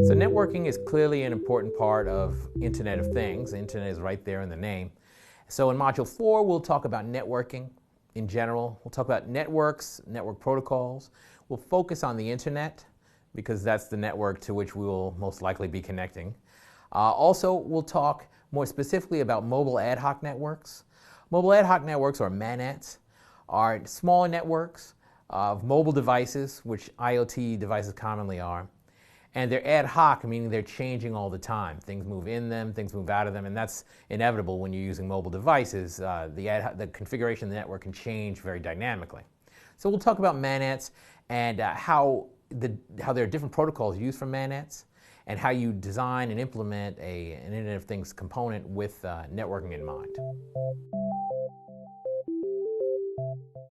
So networking is clearly an important part of Internet of Things. The Internet is right there in the name. So in Module 4, we'll talk about networking in general. We'll talk about networks, network protocols. We'll focus on the Internet because that's the network to which we will most likely be connecting. Also, we'll talk more specifically about mobile ad hoc networks. Mobile ad hoc networks, or MANETs, are smaller networks of mobile devices, which IOT devices commonly are. And they're ad hoc, meaning they're changing all the time. Things move in them, things move out of them, and that's inevitable when you're using mobile devices. The configuration of the network can change very dynamically. So we'll talk about MANETs and how there are different protocols used for MANETs and how you design and implement an Internet of Things component with networking in mind.